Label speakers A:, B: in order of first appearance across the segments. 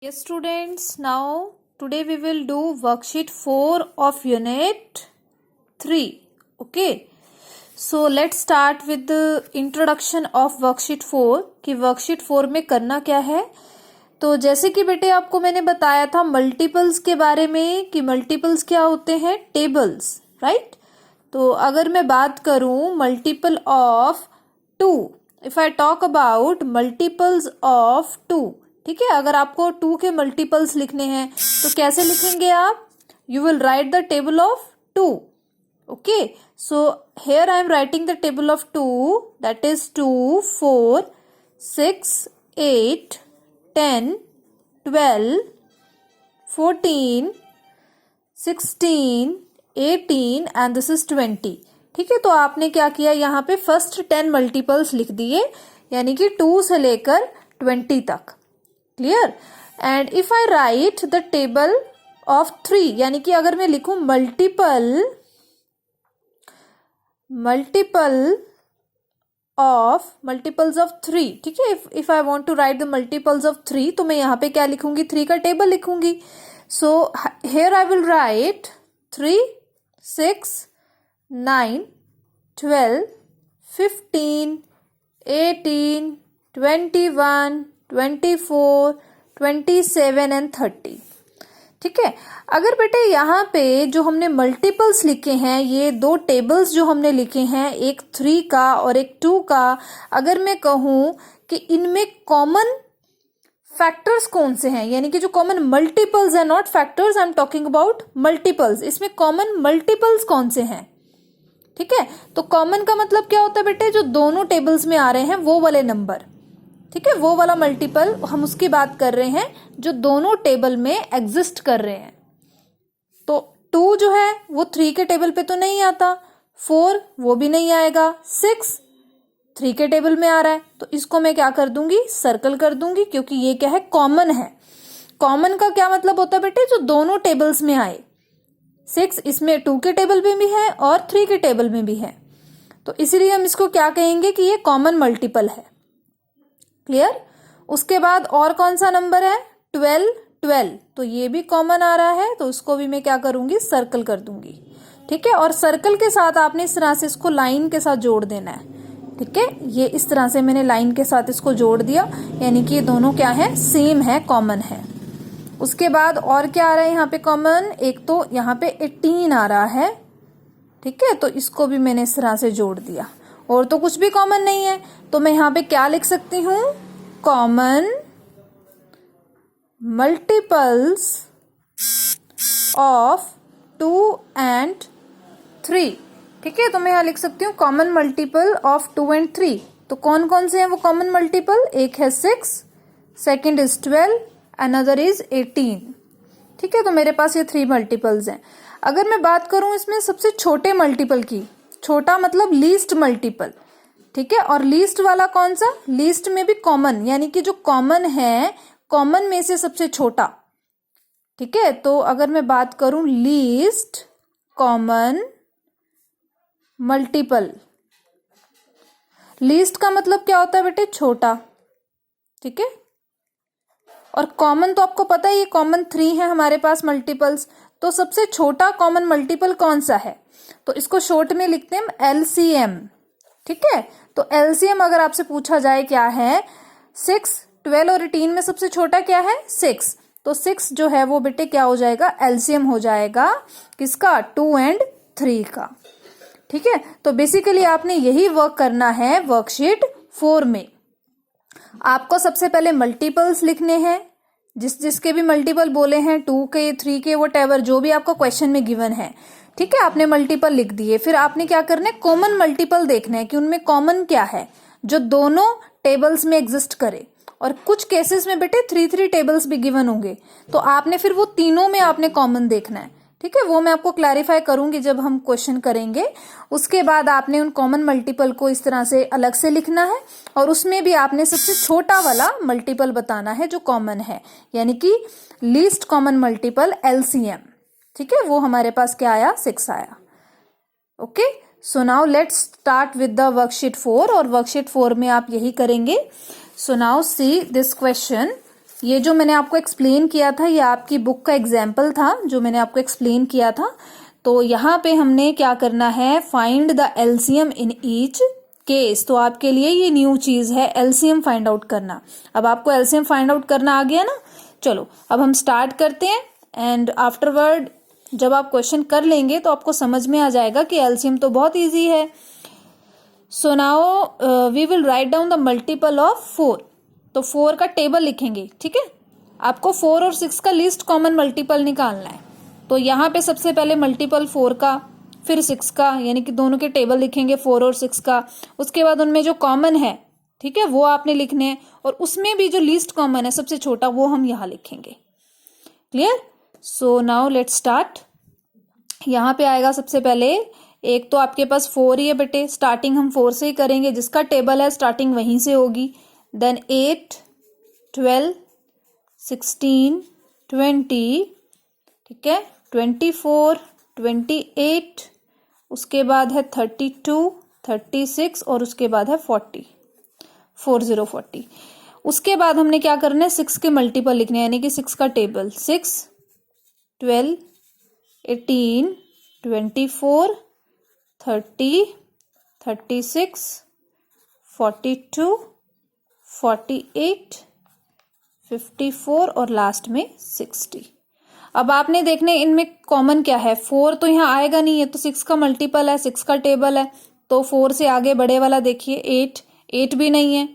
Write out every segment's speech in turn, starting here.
A: Yes, students, now today we will do worksheet 4 of unit 3. Okay, so let's start with the introduction of worksheet 4 कि worksheet 4 में करना क्या है। तो जैसे कि बेटे आपको मैंने बताया था मल्टीपल्स के बारे में कि मल्टीपल्स क्या होते हैं, टेबल्स, राइट। तो अगर मैं बात करूं multiple of 2, if I talk about multiples of 2, ठीक है, अगर आपको 2 के मल्टीपल्स लिखने हैं तो कैसे लिखेंगे आप, you will write the table of 2. Okay, so here I am writing the table of 2, that is 2, 4, 6, 8, 10, 12, 14, 16, 18 and this is 20. ठीक है, तो आपने क्या किया, यहाँ पे फर्स्ट 10 मल्टीपल्स लिख दिए, यानी कि 2 से लेकर 20 तक. Clear. And if I right the table of 3, यानी कि अगर मैं लिखूं मल्टीपल्स ऑफ 3, ठीक है, if I want to write the multiples of 3 तो मैं यहाँ पे क्या लिखूंगी, 3 का टेबल लिखूंगी. So here I will write 3, 6, 9, 12, 15, 18, 21, 24, 27 and 30. ठीक है, अगर बेटे यहाँ पे जो हमने मल्टीपल्स लिखे हैं, ये दो टेबल्स जो हमने लिखे हैं, एक 3 का और एक 2 का, अगर मैं कहूँ कि इनमें कॉमन फैक्टर्स कौन से हैं, यानी कि जो कॉमन मल्टीपल्स है, not factors, I am talking about multiples, इसमें कॉमन मल्टीपल्स कौन से हैं. ठीक है, तो कॉमन का मतलब क्या होता है बेटे, जो दोनों टेबल्स में आ रहे हैं वो वाले नंबर. ठीक है, वो वाला मल्टीपल हम उसकी बात कर रहे हैं जो दोनों टेबल में एग्जिस्ट कर रहे हैं. तो 2 जो है वो 3 के टेबल पे तो नहीं आता, 4 वो भी नहीं आएगा, 6 3 के टेबल में आ रहा है, तो इसको मैं क्या कर दूंगी, सर्कल कर दूंगी, क्योंकि ये क्या है, कॉमन है. कॉमन का क्या मतलब होता है बेटे, जो दोनों टेबल्स में आए. 6 इसमें 2 के टेबल में भी है और 3 के टेबल में भी है, तो इसीलिए हम इसको क्या कहेंगे कि ये कॉमन मल्टीपल है. क्लियर. उसके बाद और कौन सा नंबर है, 12, तो ये भी कॉमन आ रहा है, तो उसको भी मैं क्या करूंगी, सर्कल कर दूंगी. ठीक है, और सर्कल के साथ आपने इस तरह से इसको लाइन के साथ जोड़ देना है. ठीक है, ये इस तरह से मैंने लाइन के साथ इसको जोड़ दिया, यानी कि ये दोनों क्या है, सेम है, कॉमन है. उसके बाद और क्या आ रहा है यहाँ पे कॉमन, एक तो यहाँ पे 18 आ रहा है. ठीक है, तो इसको भी मैंने इस तरह से जोड़ दिया, और तो कुछ भी कॉमन नहीं है, तो मैं यहाँ पे क्या लिख सकती हूँ, कॉमन मल्टीपल्स ऑफ 2 एंड 3. ठीक है, तो मैं यहाँ लिख सकती हूँ कॉमन मल्टीपल ऑफ 2 एंड 3. तो कौन कौन से हैं वो कॉमन मल्टीपल, एक है 6, सेकेंड इज 12, अनदर इज 18. ठीक है, तो मेरे पास ये 3 मल्टीपल्स हैं. अगर मैं बात करूं इसमें सबसे छोटे मल्टीपल की, छोटा मतलब लीस्ट मल्टीपल. ठीक है, और लीस्ट वाला कौन सा, लीस्ट में भी कॉमन, यानी कि जो कॉमन है, कॉमन में से सबसे छोटा. ठीक है, तो अगर मैं बात करूं लीस्ट कॉमन मल्टीपल, लीस्ट का मतलब क्या होता है बेटे, छोटा. ठीक है, और कॉमन तो आपको पता है, ये कॉमन 3 है हमारे पास मल्टीपल्स, तो सबसे छोटा कॉमन मल्टीपल कौन सा है, तो इसको शॉर्ट में लिखते हैं एलसीएम. ठीक है, तो एलसीएम अगर आपसे पूछा जाए क्या है, 6, 12 और 18 में सबसे छोटा क्या है, 6, तो 6 जो है वो बेटे क्या हो जाएगा, एलसीएम हो जाएगा किसका, 2 एंड 3 का. ठीक है, तो बेसिकली आपने यही वर्क करना है वर्कशीट 4 में. आपको सबसे पहले मल्टीपल्स लिखने हैं, जिसके भी मल्टीपल बोले हैं, 2 के, 3 के, व्हाटएवर जो भी आपको क्वेश्चन में गिवन है. ठीक है, आपने मल्टीपल लिख दिए, फिर आपने क्या करना है, कॉमन मल्टीपल देखना है कि उनमें कॉमन क्या है जो दोनों टेबल्स में एग्जिस्ट करे. और कुछ केसेस में बेटे 3 टेबल्स भी गिवन होंगे, तो आपने फिर वो तीनों में आपने कॉमन देखना है. ठीक है, वो मैं आपको क्लैरिफाई करूंगी जब हम क्वेश्चन करेंगे. उसके बाद आपने उन कॉमन मल्टीपल को इस तरह से अलग से लिखना है, और उसमें भी आपने सबसे छोटा वाला मल्टीपल बताना है जो कॉमन है, यानी कि लीस्ट कॉमन मल्टीपल एलसीएम. ठीक है, वो हमारे पास क्या आया, 6 आया. Okay, so now let's start with the worksheet 4, और वर्कशीट 4 में आप यही करेंगे. So now see this question, ये जो मैंने आपको एक्सप्लेन किया था, ये आपकी बुक का एग्जाम्पल था जो मैंने आपको एक्सप्लेन किया था। तो यहाँ पे हमने क्या करना है, find the LCM in each case. तो आपके लिए ये न्यू चीज है, एलसीएम फाइंड आउट करना। अब आपको एलसीएम फाइंड आउट करना आ गया ना। चलो अब हम स्टार्ट करते हैं, एंड आफ्टरवर्ड जब आप क्वेश्चन कर लेंगे तो आपको समझ में आ जाएगा कि एलसीएम तो बहुत ईजी है। So now we will write down the multiple of 4। तो 4 का टेबल लिखेंगे, ठीक है। आपको 4 और 6 का लीस्ट कॉमन मल्टीपल निकालना है। तो यहाँ पे सबसे पहले मल्टीपल 4 का, फिर 6 का, यानी कि दोनों के टेबल लिखेंगे 4 और 6 का। उसके बाद उनमें जो कॉमन है, ठीक है, वो आपने लिखने हैं, और उसमें भी जो लीस्ट कॉमन है सबसे छोटा, वो हम यहाँ लिखेंगे। Clear? So now let's start. यहाँ पे आएगा सबसे पहले, एक तो आपके पास 4 ही है बेटे, स्टार्टिंग हम 4 से ही करेंगे, जिसका टेबल है स्टार्टिंग वहीं से होगी। देन 8, 12, 16, 20, ठीक है, 24, 28, उसके बाद है 32, 36 और उसके बाद है 40, 40। उसके बाद हमने क्या करना है, 6 के मल्टीपल लिखने हैं, यानी कि 6 का टेबल, 6, 12, 18, 24, 30, 36, 42, 48, 54 और लास्ट में 60। अब आपने देखने इनमें कॉमन क्या है, 4 तो यहाँ आएगा नहीं है, तो 6 का मल्टीपल है, 6 का टेबल है। तो 4 से आगे बड़े वाला देखिए, 8 भी नहीं है।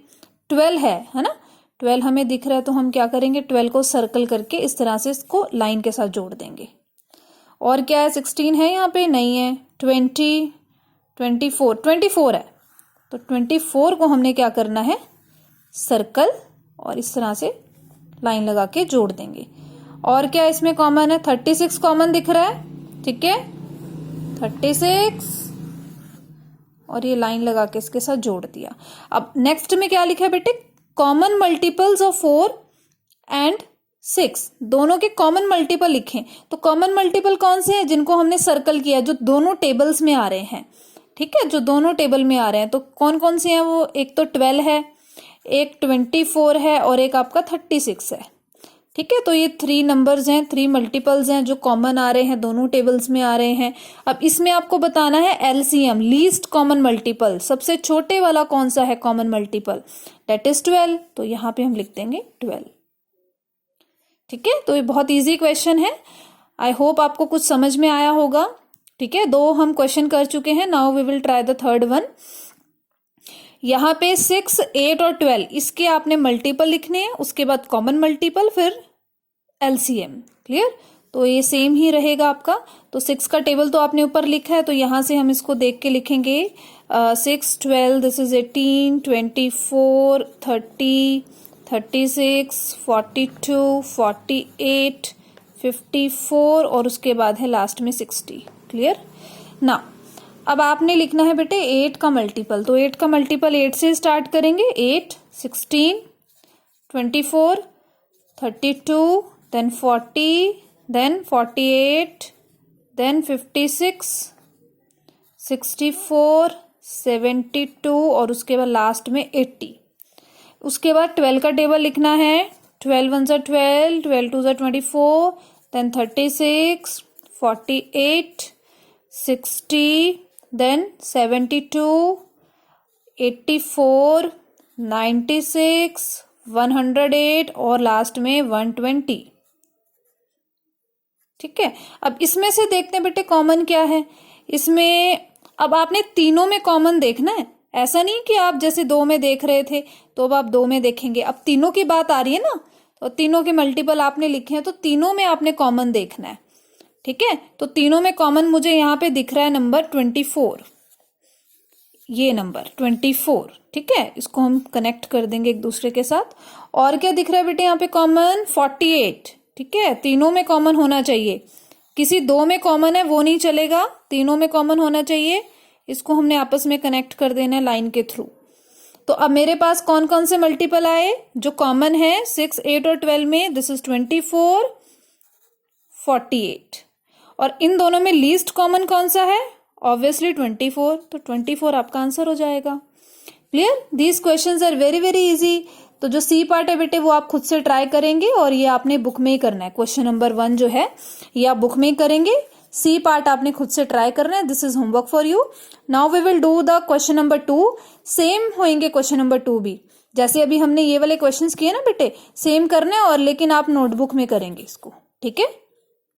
A: 12 है ना, 12 हमें दिख रहा है, तो हम क्या करेंगे, 12 को सर्कल करके इस तरह से इसको लाइन के साथ जोड़ देंगे। और क्या है, 16 है यहाँ पे, नहीं है। 20, 24 है, तो 24 को हमने क्या करना है, सर्कल और इस तरह से लाइन लगा के जोड़ देंगे। और क्या इसमें कॉमन है, 36 कॉमन दिख रहा है, ठीक है, 36, और ये लाइन लगा के इसके साथ जोड़ दिया। अब नेक्स्ट में क्या लिखा है बेटे, कॉमन मल्टीपल्स ऑफ 4 एंड 6, दोनों के कॉमन मल्टीपल लिखें। तो कॉमन मल्टीपल कौन से हैं, जिनको हमने सर्कल किया, जो दोनों टेबल्स में आ रहे हैं, ठीक है, जो दोनों टेबल में आ रहे हैं। तो कौन कौन से हैं वो, एक तो 12 है, एक 24 है, और एक आपका 36 है, ठीक है। तो ये 3 नंबर्स हैं, 3 मल्टीपल्स हैं जो कॉमन आ रहे हैं, दोनों टेबल्स में आ रहे हैं। अब इसमें आपको बताना है एलसीएम, लीस्ट कॉमन मल्टीपल, सबसे छोटे वाला कौन सा है कॉमन मल्टीपल, दैट इज 12। तो यहाँ पे हम लिख देंगे 12, ठीक है। तो ये बहुत इजी क्वेश्चन है, आई होप आपको कुछ समझ में आया होगा, ठीक है। 2 हम क्वेश्चन कर चुके हैं, now we will try the third one. यहाँ पे 6, 8 और 12, इसके आपने मल्टीपल लिखने हैं, उसके बाद कॉमन मल्टीपल, फिर एलसीएम। क्लियर? तो ये सेम ही रहेगा आपका। तो 6 का टेबल तो आपने ऊपर लिखा है, तो यहाँ से हम इसको देख के लिखेंगे, 6, 12, दिस इज 18, 24, 30, 36, 42, 48, 54 और उसके बाद है लास्ट में 60। क्लियर ना? अब आपने लिखना है बेटे 8 का मल्टीपल। तो 8 का मल्टीपल 8 से स्टार्ट करेंगे, 8, 16, 24, 32, then 40, then 48, then 56, 64, 72 और उसके बाद लास्ट में 80। उसके बाद 12 का टेबल लिखना है, 12 1 ज़ा 12, 12 2 ज़ा 24, then 36, 48, 60, then 72, 84, 96, 108 और लास्ट में 120। ठीक है। अब इसमें से देखते हैं बेटे कॉमन क्या है इसमें। अब आपने तीनों में कॉमन देखना है, ऐसा नहीं कि आप जैसे 2 में देख रहे थे तो अब आप 2 में देखेंगे। अब तीनों की बात आ रही है ना, तो तीनों के मल्टीपल आपने लिखे हैं, तो तीनों में आपने कॉमन देखना है। ठीक है, तो तीनों में कॉमन मुझे यहाँ पे दिख रहा है नंबर 24, ये नंबर 24। ठीक है, इसको हम कनेक्ट कर देंगे एक दूसरे के साथ। और क्या दिख रहा है बेटे यहाँ पे कॉमन, 48। ठीक है, तीनों में कॉमन होना चाहिए, किसी 2 में कॉमन है वो नहीं चलेगा, तीनों में कॉमन होना चाहिए। इसको हमने आपस में कनेक्ट कर देना है लाइन के थ्रू। तो अब मेरे पास कौन कौन से मल्टीपल आए जो कॉमन है 6, 8 और 12 में, दिस इज 24, 48। और इन दोनों में लीस्ट कॉमन कौन सा है, ऑब्वियसली 24, तो 24 आपका आंसर हो जाएगा। Clear? These questions are very very easy. तो जो सी पार्ट है बेटे वो आप खुद से ट्राई करेंगे और ये आपने बुक में ही करना है। क्वेश्चन नंबर 1 जो है ये आप बुक में ही करेंगे, सी पार्ट आपने खुद से ट्राई करना है। This is homework for you. Now we will do the question number 2। Same होंगे क्वेश्चन नंबर 2 भी, जैसे अभी हमने ये वाले क्वेश्चंस किए ना बेटे, सेम करने और लेकिन आप नोटबुक में करेंगे इसको, ठीक है।